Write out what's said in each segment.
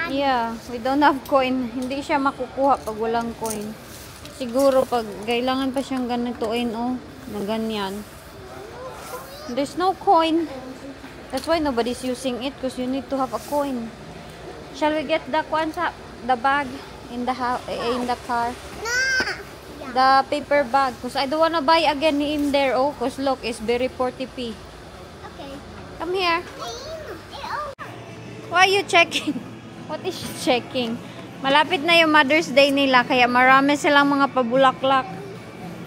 Yeah, we don't have coin. Hindi siya makukuha pag walang coin. Siguro pag kailangan pa siyang ganituin, oh, na ganyan. There's no coin. That's why nobody's using it, because you need to have a coin. Shall we get the bag in the car? The paper bag, because I don't wanna buy again in there, oh, because look, it's very 40p. Okay. Come here. Why are you checking? What is she checking? Malapit na yung Mother's Day nila, kaya marami silang mga pabulaklak.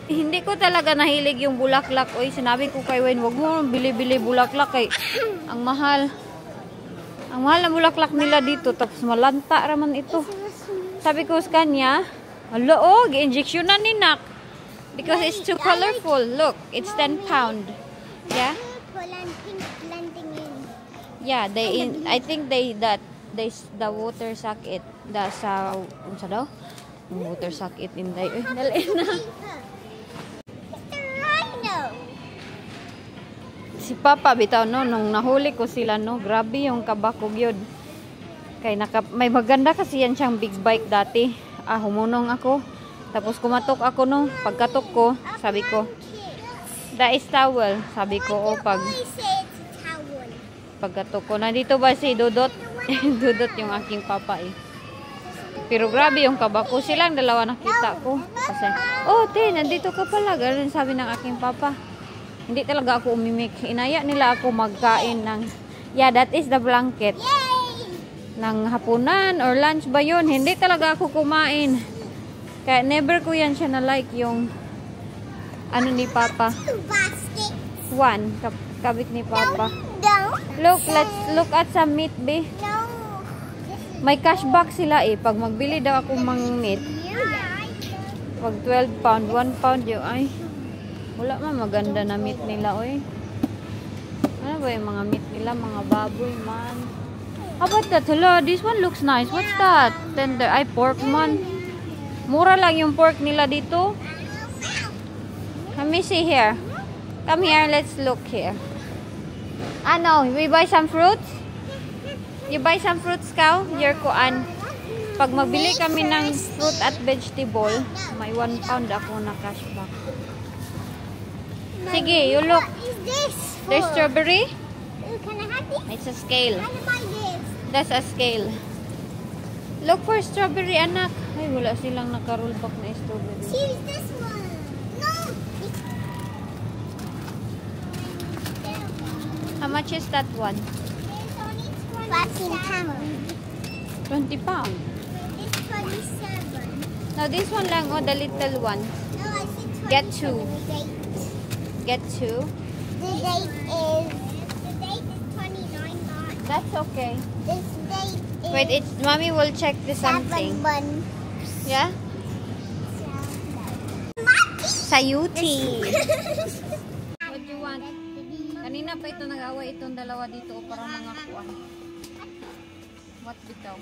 Hindi ko talaga nahilig yung bulaklak. Oy, sinabi ko kay Wayne, wag mo bili-bili bulaklak kay ang mahal. Ang mahal na bulaklak nila dito, tapos malanta raman ito. Sabi ko sa kanya, hala, oh, gi-injection na ni Nak. Because it's too colorful. Look, it's 10 pound. Yeah? Yeah, I think the water suck it. Unsa daw? Water suck it in there. Eh, dali na. Si Papa bitaw no, nung nahuli ko sila no, grabe yung kabakog yun. Kay may maganda kasi yan siyang big bike dati. Humunong ako. Tapos kumatok ako no. Pagkatok ko, sabi ko, that is towel. Sabi ko, pagkatok ko, nandito ba si Dudot? Dudot yung aking papa eh. Pero grabe yung kabako. Silang dalawa nakita ko. Kasi, oh, te, nandito ka pala. Ganun sabi ng aking papa. Hindi talaga ako umimik. Inaya nila ako magkain ng, yeah, that is the blanket. Ng hapunan or lunch ba yun? Hindi talaga ako kumain. Kaya never ko yan siya na like yung ano ni Papa. One. Kabit ni Papa. Look, let's look at some meat, be. May cashback sila eh. Pag magbili daw ako mang meat. Pag 12 pound, 1 pound yung ay. Wala man maganda na meat nila, oy. Ano ba yung mga meat nila? Mga baboy man. How about that? Hello, this one looks nice. What's that? Tender. Ay, pork man. Mura lang yung pork nila dito. Let me see here. Come here, let's look here. Ano, we buy some fruits? You buy some fruits, Cow? Your kuan. Pag magbili kami ng fruit at vegetable, may 1 pound ako na cashback. Sige, you look. There's strawberry. Can I have this? It's a scale. I want to buy this. That's a scale. Look for strawberry, anak. Ay, wala silang naka-rollback na strawberry. Choose this one. No. How much is that one? It's only 20 pounds. 20 pounds. It's 27. Now this one lang, oh, the little one. No, I said 27. Get two. The date. Get two. The date is 29 March. That's okay. This date is Wait, it's mommy will check the something. Yeah? Sayuti. What do you want? Kanina pa ito nag-away itong dalawa dito para mga kuwan. What bitaw?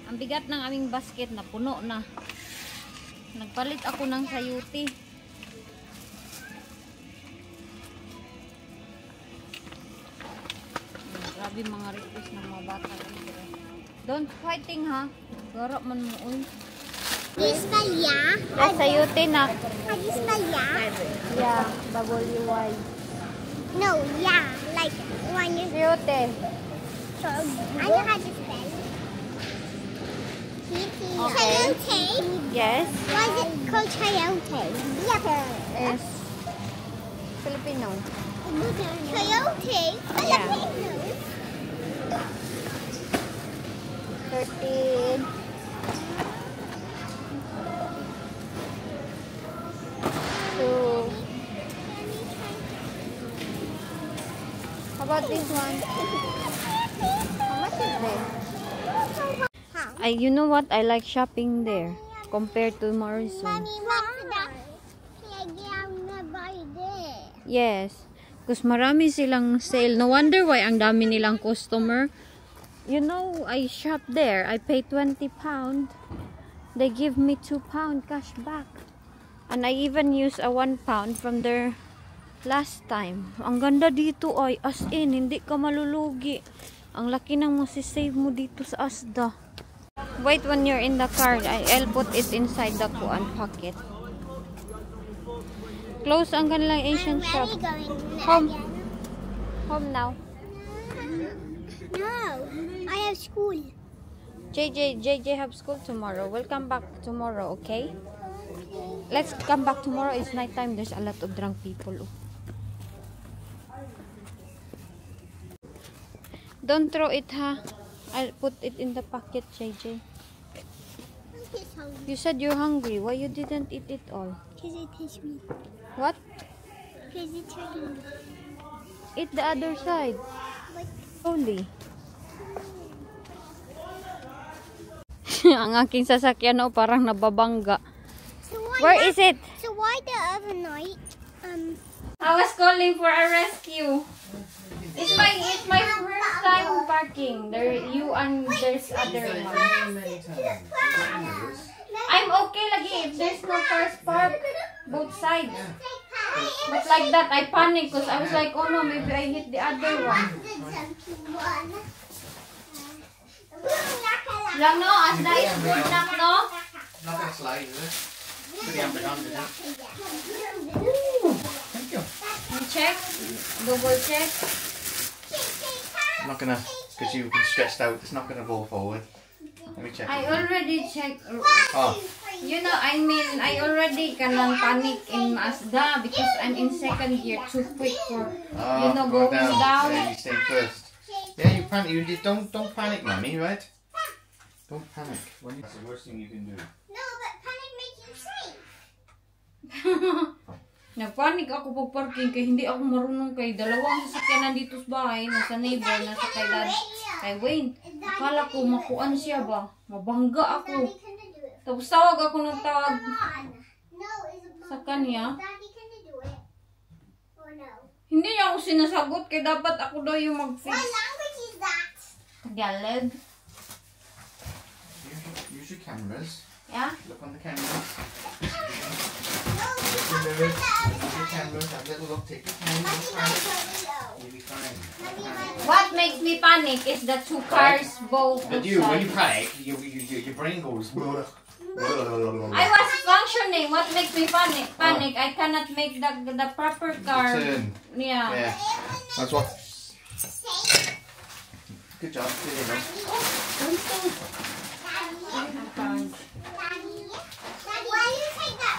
Ang bigat ng aming basket na puno na. Nagpalit ako ng sayuti. Grabe mga request ng mga bata dito. Don't fighting ha. Garap man mo uy. This spell yeah? That's sayuti na. How do you spell yeah? Yeah, W-Y. No, yeah. Like when you Sayuti. I know how to spell. Coyote? Yes. Why is it called coyote? Yeah. Is Filipino. Coyote? Yeah. Filipino. 13. How about this one? How much is this? You know what? I like shopping there compared to Morrison. Mommy, what's that? I'm gonna buy this. Yes. Because marami silang sale. No wonder why ang dami nilang customer. You know, I shop there. I pay 20 pound. They give me 2 pound cash back. And I even use a 1 pound from their last time. Ang ganda dito ay as in, hindi ka malulugi. Ang laki ng masisave mo dito sa Asda. Wait when you're in the car. I'll put it inside the kuan pocket. Close ang kanilang Asian shop. Home. Home now. No, I have school. JJ have school tomorrow. We'll come back tomorrow, okay? Let's come back tomorrow. It's night time. There's a lot of drunk people. Don't throw it, ha? I'll put it in the pocket, JJ. You said you're hungry. Why you didn't eat it all? Because it tastes me. What? Because it's hurting me. Eat the other side. Only. Ang aking sasakyan parang nababangga. So Where is it? So why the other night? I was calling for a rescue. It's my first time parking. There you and there's other one. I'm okay lagi if there's no cars parked both sides. But like that I panic because I was like, oh no, maybe I hit the other one. Lang no, as that is good lang no. Not gonna slide, is it? Pretty underhand, isn't it? Thank you. You check, double check. I'm not gonna, because you've been stretched out, it's not gonna roll forward. Let me check. I already checked. Oh, You know, I mean, I already kanang panic in Mazda because I'm in second gear, too quick for, you know, go going down. Yeah, you stay first. Yeah, you panic. You just don't panic, mommy, right? Don't panic. That's the worst thing you can do. No, but panic makes you safe. Nagpanik ako pag parking kaya hindi ako marunong kay dalawang sasakyan nandito sa bahay, nasa neighbor, nasa kay dad, kay Wayne. Akala ko makuan siya ba? Mabangga ako. Tapos tawag ako ng tawag sa kanya. Hindi niya ako sinasagot kaya dapat ako daw yung mag-fix. What language is that? Tagalog. Use your cameras. Yeah? Look on the cameras. No, Use your cameras. Have a little look. Take your time. You'll be fine. What makes me panic is the two cars both But you, when you outside. panic, your brain goes. I was functioning. What makes me panic? Panic. I cannot make the proper car. Turn. Yeah. Yeah. That's what. Good job. There you go.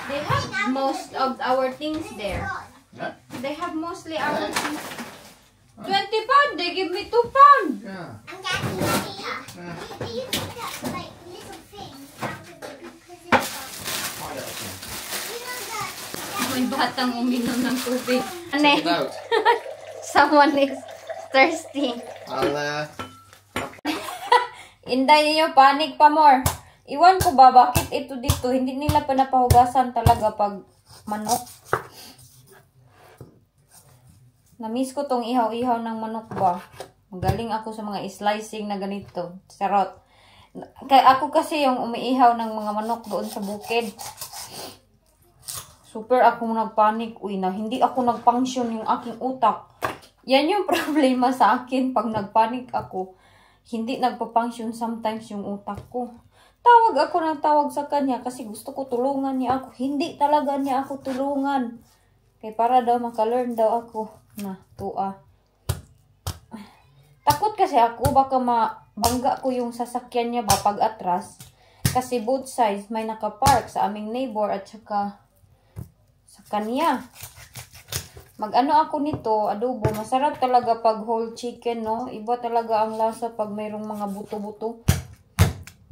They have most of our things there. Yeah. They have mostly our things. 20 pound. They give me 2 pound. Yeah. I'm getting here. Yeah. You take that like little thing out of it because it's Try that again. you know that. May batang uminom ng tubig. Check it out. Someone is thirsty. I'll Inday niyo, panic pa more. Iwan ko ba, bakit ito dito? Hindi nila pa napahugasan talaga pag manok. Namiss ko tong ihaw-ihaw ng manok ba. Magaling ako sa mga slicing na ganito. Sarot. Kaya ako kasi yung umiihaw ng mga manok doon sa bukid. Super akong nagpanik. Uy, na hindi ako nagfunction yung aking utak. Yan yung problema sa akin pag nagpanik ako. Hindi nagpa-function sometimes yung utak ko. Tawag ako ng tawag sa kanya kasi gusto ko tulungan niya ako. Hindi talaga niya ako tulungan. Kaya para daw maka-learn daw ako na tua. Takot kasi ako baka mabangga ko yung sasakyan niya ba pag atras. Kasi both sides may nakapark sa aming neighbor at saka sa kanya. Mag-ano ako nito, adobo. Masarap talaga pag whole chicken, no? Iba talaga ang lasa pag mayroong mga buto-buto.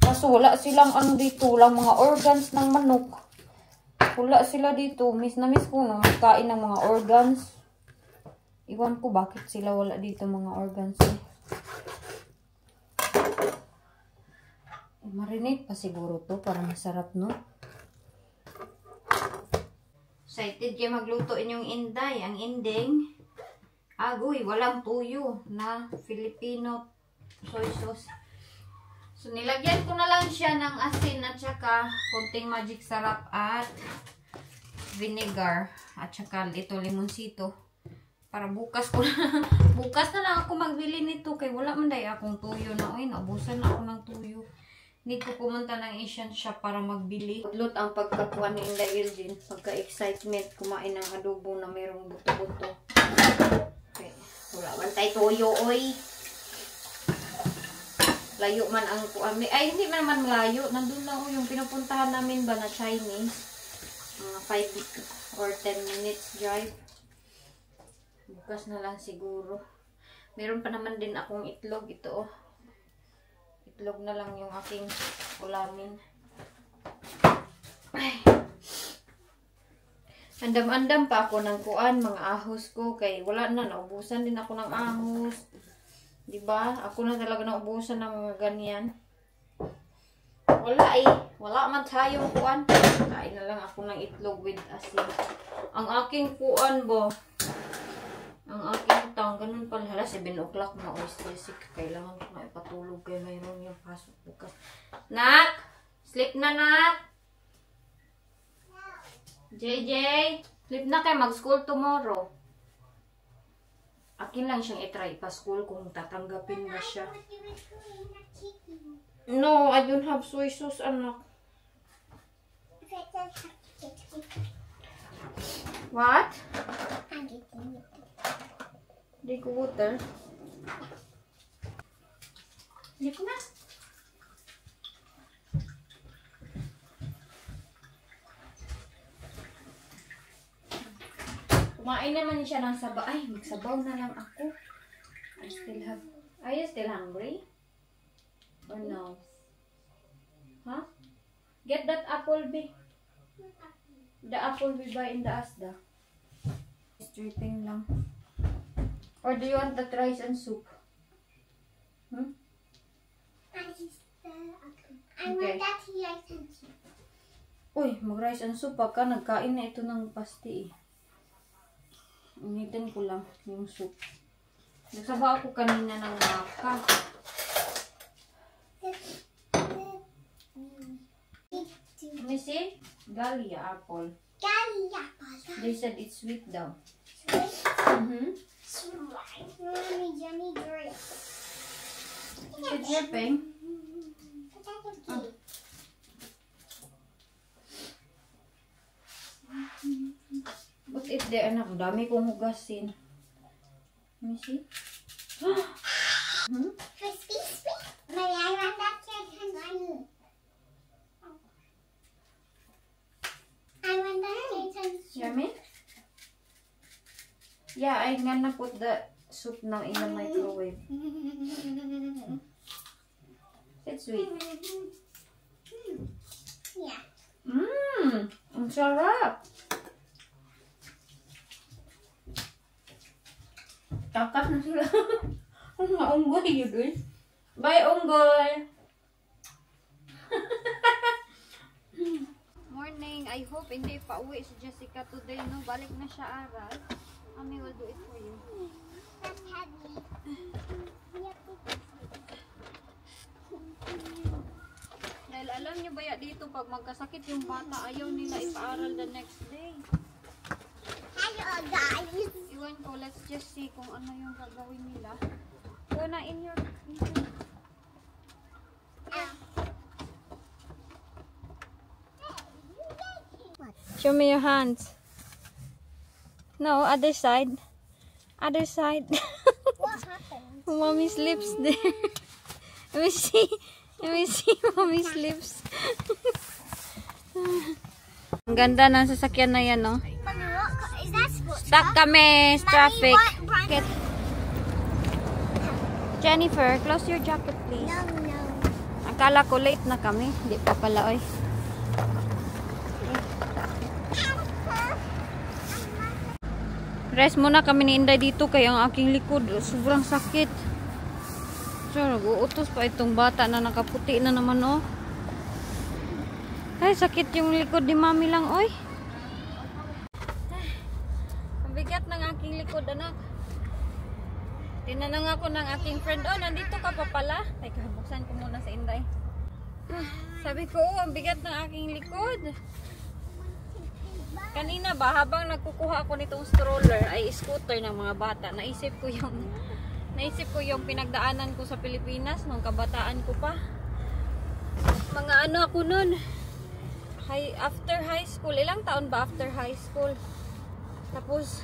Kaso wala silang ano dito, walang mga organs ng manok. Wala sila dito. Miss na miss ko no, magkain ng mga organs. Iwan ko bakit sila wala dito mga organs. Marinate pa siguro to para masarap, no? Excited kayo magluto inyong inday. Ang ending, agoy, walang tuyo na Filipino soy sauce. So, nilagyan ko na lang siya ng asin at saka konting magic sarap at vinegar at saka ito limonsito. Para bukas ko na, bukas na lang ako magbili nito kay wala man day akong tuyo na. Uy, naubusan na ako ng tuyo. Need ko pumunta ng Asian shop para magbili. Udlot ang pagkakuha ni Inday Eldin. Pagka-excitement, kumain ng adobo na mayroong buto-buto. Okay. Wala man tayo toyo, oy. Layo man ang kuami. Ay, hindi man naman malayo. Nandun lang yung pinupuntahan namin ba na Chinese. Mga 5 or 10 minutes drive. Bukas na lang siguro. Meron pa naman din akong itlog. Ito, oh. Itlog na lang yung aking ulamin. Ay. Andam-andam pa ako ng kuan, mga ahos ko. Kay wala na, naubusan din ako ng ahos. Diba? Ako na talaga naubusan ng mga ganyan. Wala eh. Wala man tayong kuan. Kain na lang ako ng itlog with asin. Ang aking kuan bo. Ang aking tang, ganun pala. Hala, 7 o'clock na. O, stressik. Kailangan ko na ipatulog kay mayroon yung pasok bukas. Nak! Sleep na, Nak! JJ! Sleep na kayo. Mag-school tomorrow. Akin lang siyang itry pa-school kung tatanggapin na siya. No, I don't have soy sauce, anak. What? Di ko water. Lip na. Kumain naman siya ng sabaw. Ay, magsabaw na lang ako. Are you still hungry? Or no? Huh? Get that apple, be. The apple we buy in the Asda. Stripping lang. Or do you want that rice and soup? Hmm? I want that rice and soup. Uy, mag-rice and soup. Pagka nagkain na ito ng pasti eh. Initin ko lang yung soup. Nagsabaw ako kanina ng maka. Let me see. Galia apple. Galia apple. They said it's sweet daw. Sweet. Sweet. Mommy, Johnny drink. It's dripping. But if there, anak, dami kong hugasin. Let me see. Crispy, sweet. May I want that chicken honey. I want that chicken soup. Yummy? Yeah, I'm gonna put the soup now in the microwave. It's sweet. Yeah. Mmm! Ang sarap! Takas na sila. Ang maunggoy yun eh. Bye, unggoy! Morning. I hope hindi pa uwi si Jessica today, no? Balik na siya aral. Mommy will do it for you. That's heavy. Dahil alam niyo ba ya dito, pag magkasakit yung bata, ayaw nila ipaaral the next day. Hello, guys. Iwan ko, let's just see kung ano yung gagawin nila. Go na in your... Show me your hands. No, other side. Other side. What happened? Mommy's lips there. Let me see. Let me see Mommy's lips. Ang ganda ng sasakyan na yan, no? Mommy, what is that sports Stuck car? kami sa traffic. what brand? Jennifer, close your jacket, please. No. Akala ko late na kami. Hindi pa pala, oy. Rest muna kami ni Inday dito kaya ang aking likod sobrang sakit. So, nag-uutos pa itong bata na nakaputi na naman, oh. Ay, sakit yung likod ni Mami lang, oy. Ang bigat ng aking likod, anak. Tinanong ako ng aking friend, oh, nandito ka pa pala. Teka, buksan ko muna sa Inday. Sabi ko, oh, ang bigat ng aking likod. Kanina ba, habang nagkukuha ako nitong stroller, ay scooter ng mga bata, naisip ko yung pinagdaanan ko sa Pilipinas nung kabataan ko pa. Mga ano ako nun, after high school, ilang taon ba after high school? Tapos,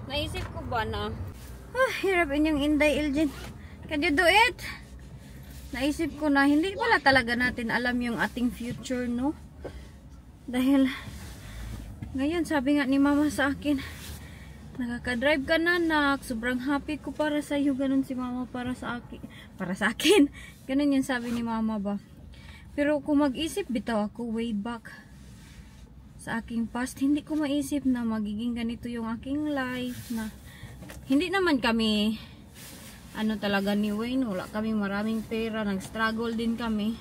naisip ko ba na, hirap inyong Inday Iljen. Can you do it? Naisip ko na, hindi pala talaga natin alam yung ating future, no? Dahil, ngayon, sabi nga ni mama sa akin, nakaka-drive ka na, nak. Sobrang happy ko para sa iyo. Ganun si mama para sa akin. Para sa akin. Ganun yung sabi ni mama ba. Pero kung mag-isip bitaw ako way back sa aking past, hindi ko maisip na magiging ganito yung aking life. Na hindi naman kami ano talaga ni Wayne. Wala kami maraming pera. Nag-struggle din kami.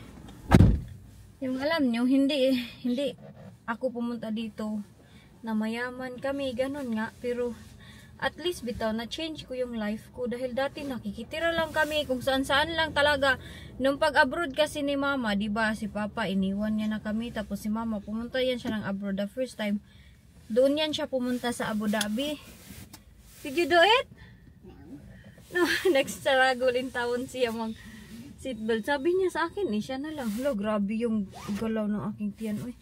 Yung alam nyo, hindi ako pumunta dito na mayaman kami, ganun nga, pero at least bitaw na change ko yung life ko dahil dati nakikitira lang kami kung saan lang talaga. Nung pag-abroad kasi ni mama, di ba si papa iniwan niya na kami, tapos si mama pumunta yan siya ng abroad the first time. Doon yan siya pumunta sa Abu Dhabi. Did you do it? No, next struggle in town siya mag seatbelt. Sabi niya sa akin, siya na lang. Hello, grabe yung galaw ng aking tiyan. Uy.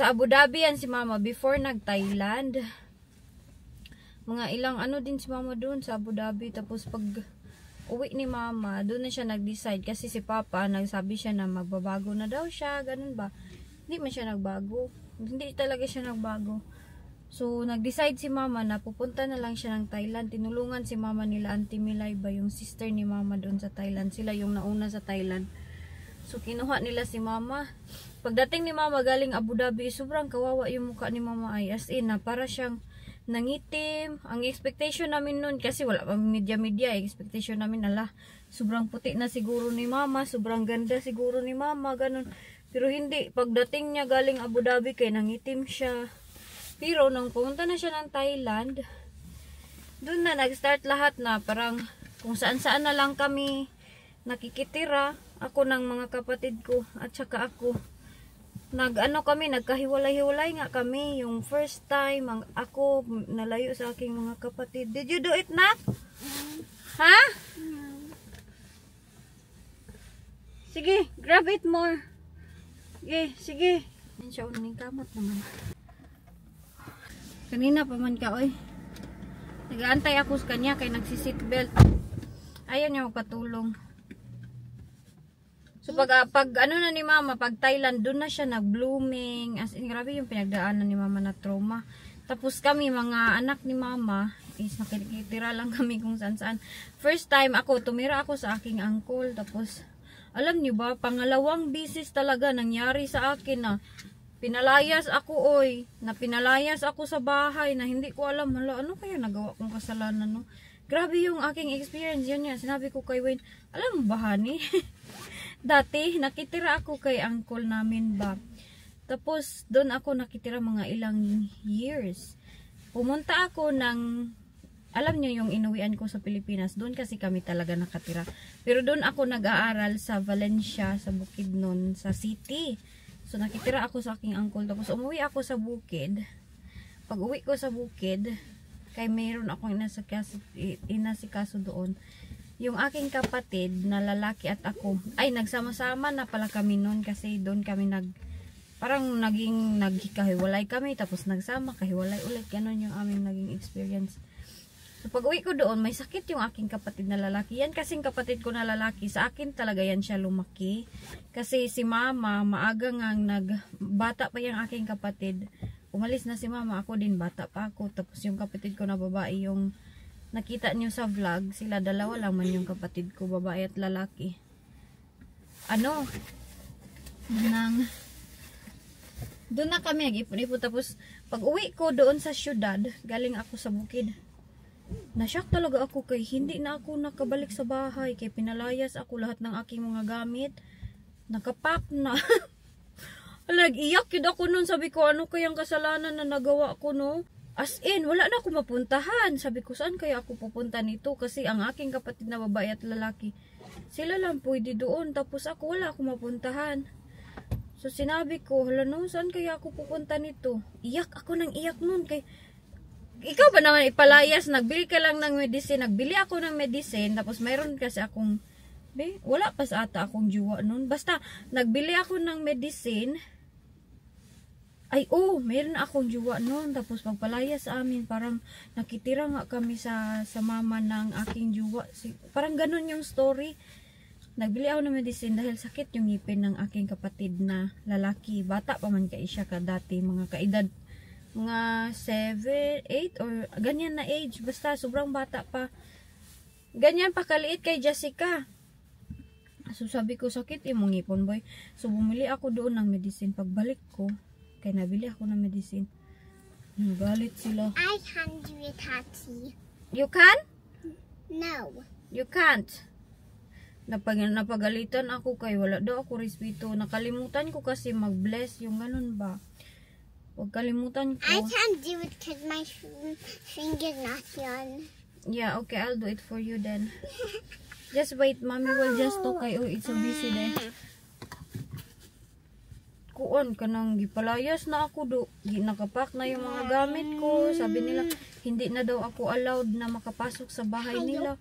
Sa Abu Dhabi yan si mama before nag-Thailand. Mga ilang ano din si mama doon sa Abu Dhabi. Tapos pag uwi ni mama, doon na siya nag-decide. Kasi si papa, nagsabi siya na magbabago na daw siya. Ganun ba? Hindi man siya nagbago. Hindi talaga siya nagbago. So, nag-decide si mama na pupunta na lang siya ng Thailand. Tinulungan si mama nila, Auntie Milay ba, yung sister ni mama doon sa Thailand. Sila yung nauna sa Thailand. So, kinuha nila si mama. Pagdating ni mama galing Abu Dhabi, sobrang kawawa yung mukha ni mama ay as in na para siyang nangitim. Ang expectation namin nun, kasi wala pang media, expectation namin, sobrang puti na siguro ni mama, sobrang ganda siguro ni mama, ganun. Pero hindi, pagdating niya galing Abu Dhabi kay nangitim siya. Pero nung pumunta na siya ng Thailand, doon na nag-start lahat na parang kung saan-saan na lang kami nakikitira. Ako ng mga kapatid ko at saka ako. Nagkahiwalay-hiwalay nga kami. Yung first time, ako nalayo sa aking mga kapatid. Did you do it, Nak? Ha? Sige, grab it more. Sige. Siya uning kamot naman. Kanina pa man ka, oy. Nag-aantay ako sa kanya kay nagsi-seatbelt. Ayaw niya magpatulong. So pag ano na ni mama, pag Thailand, doon na siya nag-blooming. As in, grabe yung pinagdaanan ni mama na trauma. Tapos kami, mga anak ni mama, is nakikitira lang kami kung saan-saan. First time tumira ako sa aking uncle. Tapos, alam niyo ba, pangalawang bisis talaga nangyari sa akin na pinalayas ako, na pinalayas ako sa bahay na hindi ko alam, ano kaya nagawa kong kasalanan, no? Grabe yung aking experience, yun nga, sinabi ko kay Wayne, alam mo ba, honey? Dati, nakitira ako kay uncle namin ba. Tapos, doon ako nakitira mga ilang years. Pumunta ako ng, alam niyo yung inuwian ko sa Pilipinas, doon kasi kami talaga nakatira. Pero doon ako nag-aaral sa Valencia, sa Bukidnon, sa city. So, nakitira ako sa aking uncle. Tapos, umuwi ako sa bukid. Pag uwi ko sa bukid, kay mayroon akong inasikaso doon. Yung aking kapatid na lalaki at ako, ay nagsama-sama na pala kami noon kasi doon kami parang nagkahiwalay kami, tapos nagsama, kahiwalay ulit. Ganon yung aming naging experience. So pag uwi ko doon, may sakit yung aking kapatid na lalaki. Yan kasing kapatid ko na lalaki, sa akin talaga yan siya lumaki. Kasi si mama, maaga ngang bata pa yung aking kapatid. Umalis na si mama, ako din bata pa ako. Tapos yung kapatid ko na babae, yung nakita niyo sa vlog, sila dalawa lang man yung kapatid ko, babae at lalaki. Doon na kami nag-ipon-ipon. Tapos pag uwi ko doon sa syudad, galing ako sa bukid, nashock talaga ako kay hindi na ako nakabalik sa bahay, kay pinalayas ako lahat ng aking mga gamit, nakapack na. Iyak yun ako nun, sabi ko, ano kayang kasalanan na nagawa ko, no? As in, wala na ako mapuntahan. Sabi ko, saan kaya ako pupunta nito? Kasi ang aking kapatid na babae at lalaki, sila lang pwede doon. Tapos ako, wala ako mapuntahan. So sinabi ko, no, saan kaya ako pupunta nito? Iyak ako ng iyak nun. Kay, ikaw ba naman ipalayas? Nagbili ka lang ng medicine. Nagbili ako ng medicine. Tapos mayroon kasi akong Be, wala pa sa ata akong juwa nun. Basta, nagbili ako ng medicine. Ay, meron akong juwa nun. Tapos pagpalaya sa amin, parang nakitira nga kami sa mama ng aking juwa. Parang ganun yung story. Nagbili ako ng medicine dahil sakit yung ngipin ng aking kapatid na lalaki. Bata pa man kay siya ka dati, mga kaedad. Mga 7, 8, or ganyan na age. Basta, sobrang bata pa. Ganyan pa kaliit kay Jessica. So sabi ko, sakit imong ngipon boy. So bumili ako doon ng medicine. Pagbalik ko, kaya nabili ako ng medicine. Nagalit sila. I can do it, Tati. You can? No. You can't. Napagalitan ako kay wala daw ako respeto. Nakalimutan ko kasi mag-bless yung ganun ba. Huwag kalimutan ko. I can't do it because my finger not done. Yeah, okay, I'll do it for you then. Just wait, mommy will just talk kay it's so busy there. Kuan kanang gipalayas na ako do. Nakapak na yung mga gamit ko. Sabi nila hindi na daw ako allowed na makapasok sa bahay nila.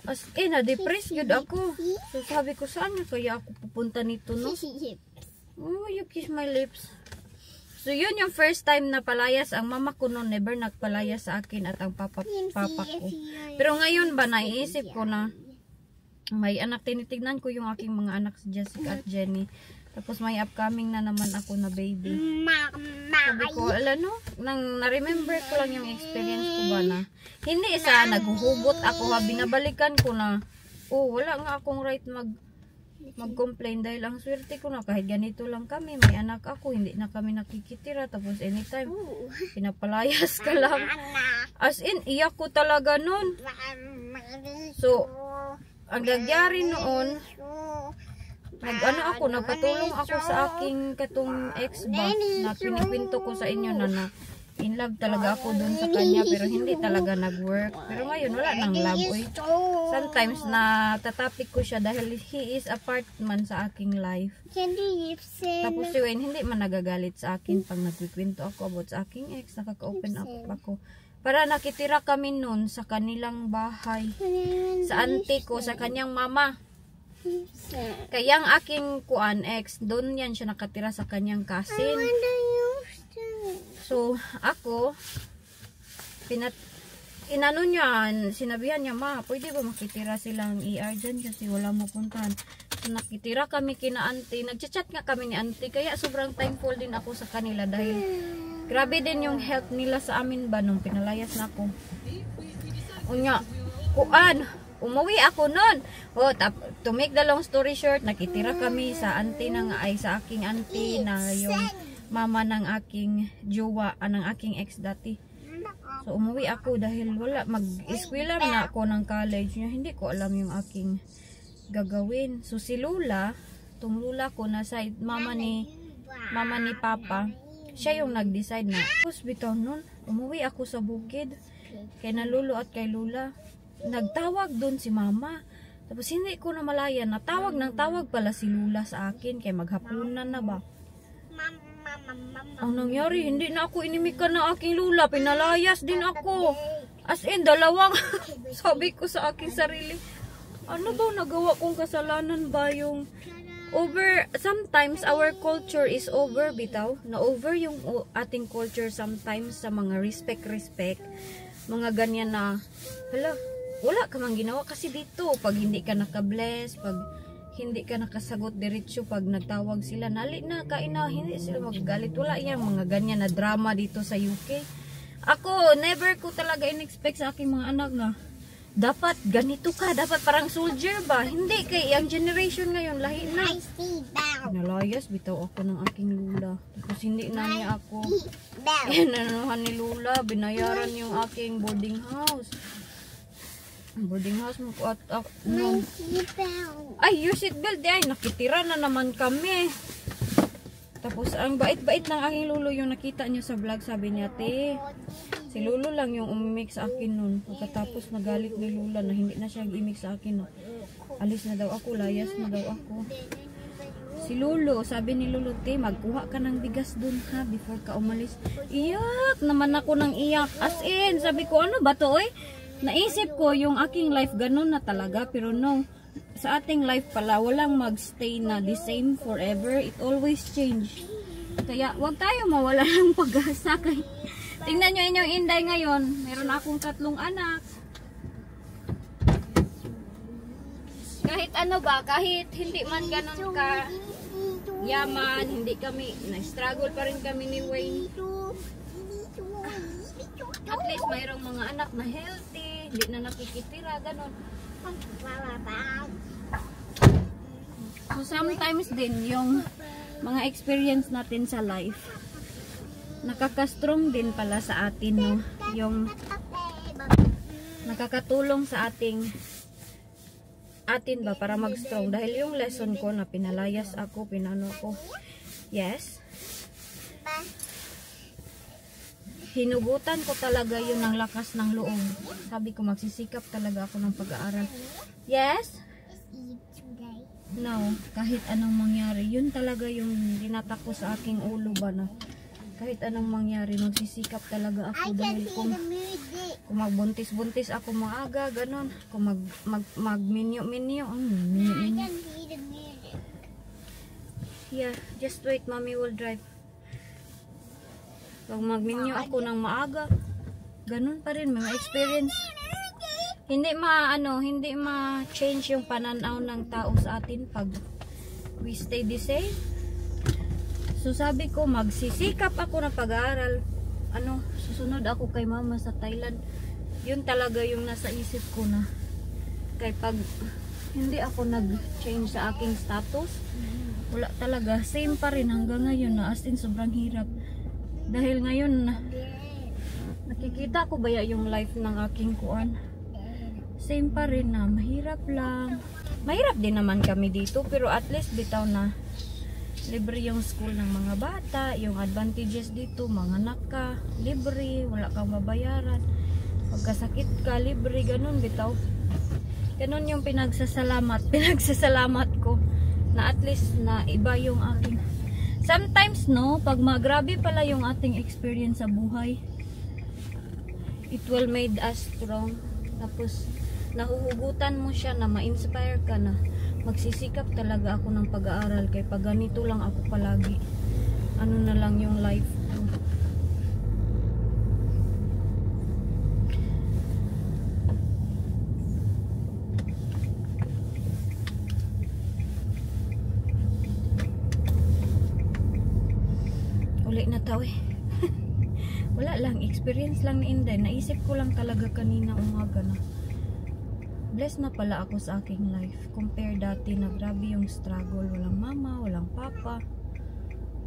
As na-depress yun ako. So sabi ko, saan na kaya ako pupunta nito, no? Oh, you kiss my lips. So yun yung first time na palayas. Ang mama ko noon never nagpalayas sa akin at ang papa ko. Pero ngayon ba naiisip ko na may anak, tinitignan ko yung aking mga anak si Jessica at Jenny. Tapos may upcoming na naman ako na baby. Sabi ko, no? Na-remember ko lang yung experience ko ba na hindi sa naghuhugot ako ha, binabalikan ko na wala nga akong right mag-complain dahil ang swerte ko na kahit ganito lang kami, may anak ako, hindi na kami nakikitira, tapos anytime pinapalayas ka lang. As in, iyak ko talaga nun. So, ang nagyari noon, nagpatulong ako sa aking katong ex-ba na pinikwento ko sa inyo na in love talaga ako dun sa kanya pero hindi talaga nag-work. Pero ngayon wala nang love. Sometimes natatapik ko siya dahil he is a part man sa aking life. Tapos si Wayne hindi man nagagalit sa akin pag nagkikwento ako about sa aking ex, nakaka-open up ako. Para nakitira kami nun sa kanilang bahay. Sa auntie ko, sa kanyang mama. Kaya ang aking ex, doon yan siya nakatira sa kanyang cousin. So, ako, inano niyan, sinabihan niya, ma, pwede ba makitira silang ER dyan kasi wala mapuntahan. So, nakitira kami kina auntie. Nagchat-chat nga kami ni auntie, kaya sobrang thankful din ako sa kanila dahil grabe din yung help nila sa amin ba nung pinalayas na ako. Unya, umuwi ako nun. To make the long story short, nakitira kami sa auntie sa aking auntie na yung mama ng aking jowa, ng aking ex dati. So umuwi ako dahil wala, mag-eskwela na ako ng college. Hindi ko alam yung aking gagawin. So si Lula, tong Lula ko na side mama ni Papa, siya yung nag-decide na hospital nun. Umuwi ako sa bukid kay na Lolo at kay Lula. Nagtawag doon si mama. Tapos hindi ko na malaya, natawag ng tawag pala si Lula sa akin kay maghapunan na ba. Ang nangyari, hindi na ako inimikan ng aking Lula, pinalayas din ako. As in, dalawang sabi ko sa aking sarili, ano ba nagawa kong kasalanan ba yung sometimes our culture is over bitaw, na over yung ating culture sometimes sa mga respect, mga ganyan na, wala ka mang ginawa kasi dito, pag hindi ka naka-bless, pag hindi ka nakasagot diretso, pag nagtawag sila, nali na, kaina, hindi sila magagalit. Wala yan, mga ganyan na drama dito sa UK. Ako, never ko talaga in-expect sa aking mga anak na, dapat ganito ka, dapat parang soldier ba? Hindi, kay yung generation ngayon, lahi na. Nalayas, bitaw ako ng aking Lula. Tapos hindi na niya ako, nanuhan ni Lula, binayaran yung aking boarding house mo ko at no. Ay, your seatbelt ay nakitira na naman kami. Tapos ang bait-bait ng aking lolo yung nakita nyo sa vlog, sabi niya, te, si lolo lang yung umimik sa akin nun. Pagkatapos nagalit ni Lula na hindi na siya imik sa akin, no. Alis na daw ako, layas na daw ako. Si Lolo, sabi ni Lolo, te, magkuha ka ng bigas dun ha before ka umalis. Iyak naman ako ng iyak. As in, sabi ko, ano ba to, Naisip ko yung aking life ganun na talaga, pero no, sa ating life pala, walang magstay na the same forever. It always change. Kaya, wag tayo mawala ng pag-asa. Tingnan nyo inyong Inday ngayon. Meron akong 3 anak. Kahit ano ba, kahit hindi man ganun ka yaman, hindi kami, na-struggle pa rin kami ni Wayne. At least mayroong mga anak na healthy, hindi na nakikitira, ganun. So sometimes din yung mga experience natin sa life, nakaka-strong din pala sa atin, no? Yung nakakatulong sa atin ba para mag-strong. Dahil yung lesson ko na pinalayas ako, pinano ko, yes, hinugutan ko talaga yun ng lakas ng loob. Sabi ko, magsisikap talaga ako ng pag-aaral. Yes? No, kahit anong mangyari, yun talaga yung dinatak ko sa aking ulo ba na kahit anong mangyari, magsisikap talaga ako. Dahil kung magbuntis-buntis ako maaga, ganon. Kung mag-minyo-minyo, yeah, just wait, mommy will drive. Pag magminyo ako ng maaga, ganun pa rin, may experience. Hindi ma-change yung pananaw ng tao sa atin pag we stay the same. So sabi ko, magsisikap ako ng pag-aaral. Susunod ako kay mama sa Thailand. Yun talaga yung nasa isip ko na. Kaya pag hindi ako nag-change sa aking status, wala talaga, same pa rin hanggang ngayon na as in sobrang hirap. Dahil ngayon, nakikita ko ba yung life ng aking kuan? Same pa rin na, mahirap lang. Mahirap din naman kami dito, pero at least bitaw na libre yung school ng mga bata, yung advantages dito, mga anak ka, libre, wala kang mabayaran. Pagkasakit ka, libre, ganun bitaw. Ganun yung pinagsasalamat ko na at least na iba yung aking. Sometimes no, pag grabe pala yung ating experience sa buhay, it will made us strong. Tapos nahuhugutan mo siya na ma-inspire ka na magsisikap talaga ako ng pag-aaral. Kaya pag ganito lang ako palagi, ano na lang yung life ko. Na tao wala lang, experience lang ni Inday. Naisip ko lang talaga kanina umaga na blessed na pala ako sa aking life compare dati na grabe yung struggle, walang mama, walang papa,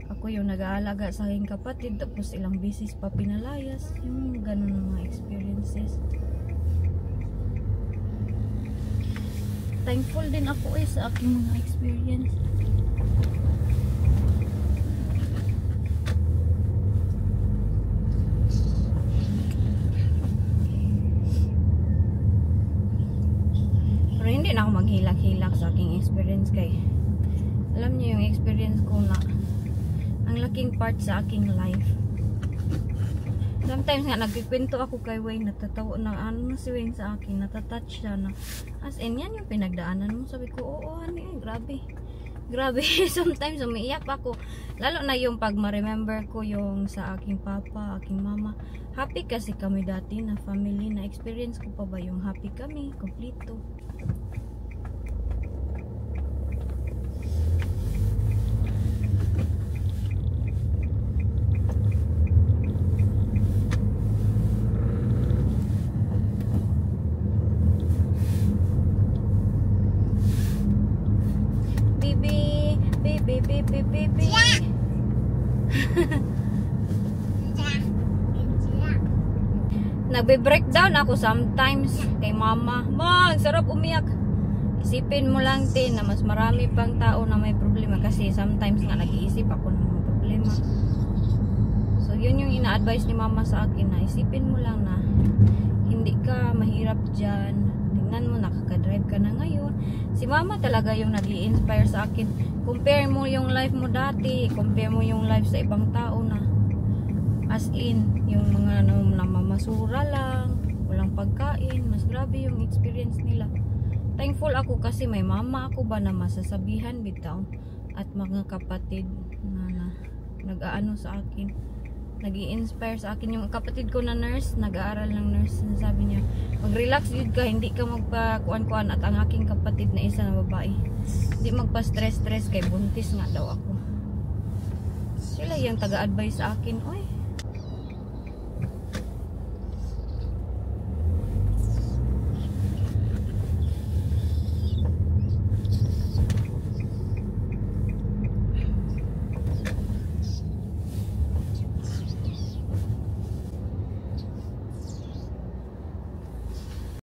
ako yung nag-aalaga sa aking kapatid, tapos ilang beses pa pinalayas, yung ganun mga experiences. Thankful din ako sa aking mga experience. Hindi na ako maghilak-hilak sa aking experience kay alam niyo yung experience ko na ang laking part sa aking life. Sometimes nga nagkikwento ako kay Wayne, natatawa na si Wayne sa akin, natatouch siya na as in yan yung pinagdaanan mo. Sabi ko, oo honey, grabe. Sometimes umiiyak ako, lalo na yung pag ma-remember ko yung sa aking papa, aking mama. Happy kasi kami dati na family, na experience ko pa ba yung happy kami, kompleto. Baby. Nagbe-breakdown ako sometimes kay mama. Ma, sarap umiyak. Isipin mo lang din na mas marami pang tao na may problema kasi sometimes nga nag-iisip ako ng mga problema. So yun yung ina-advise ni mama sa akin na isipin mo lang na hindi ka mahirap dyan. Tingnan mo, nakaka-drive ka na ngayon. Si mama talaga yung nag-i-inspire sa akin. Compare mo yung life mo dati, compare mo yung life sa ibang tao na as in, yung mga namamasura lang, walang pagkain, mas grabe yung experience nila. Thankful ako kasi may mama ako ba na masasabihan bitaw at mga kapatid na nag-aano sa akin, nag-i-inspire sa akin. Yung kapatid ko na nurse, nag-aaral ng nurse, sabi niya, mag-relax yun ka, hindi ka magpa-kuan-kuan. At ang aking kapatid na isa na babae, hindi magpa-stress-stress kay buntis nga daw ako. Sila yung taga-advise sa akin, oy,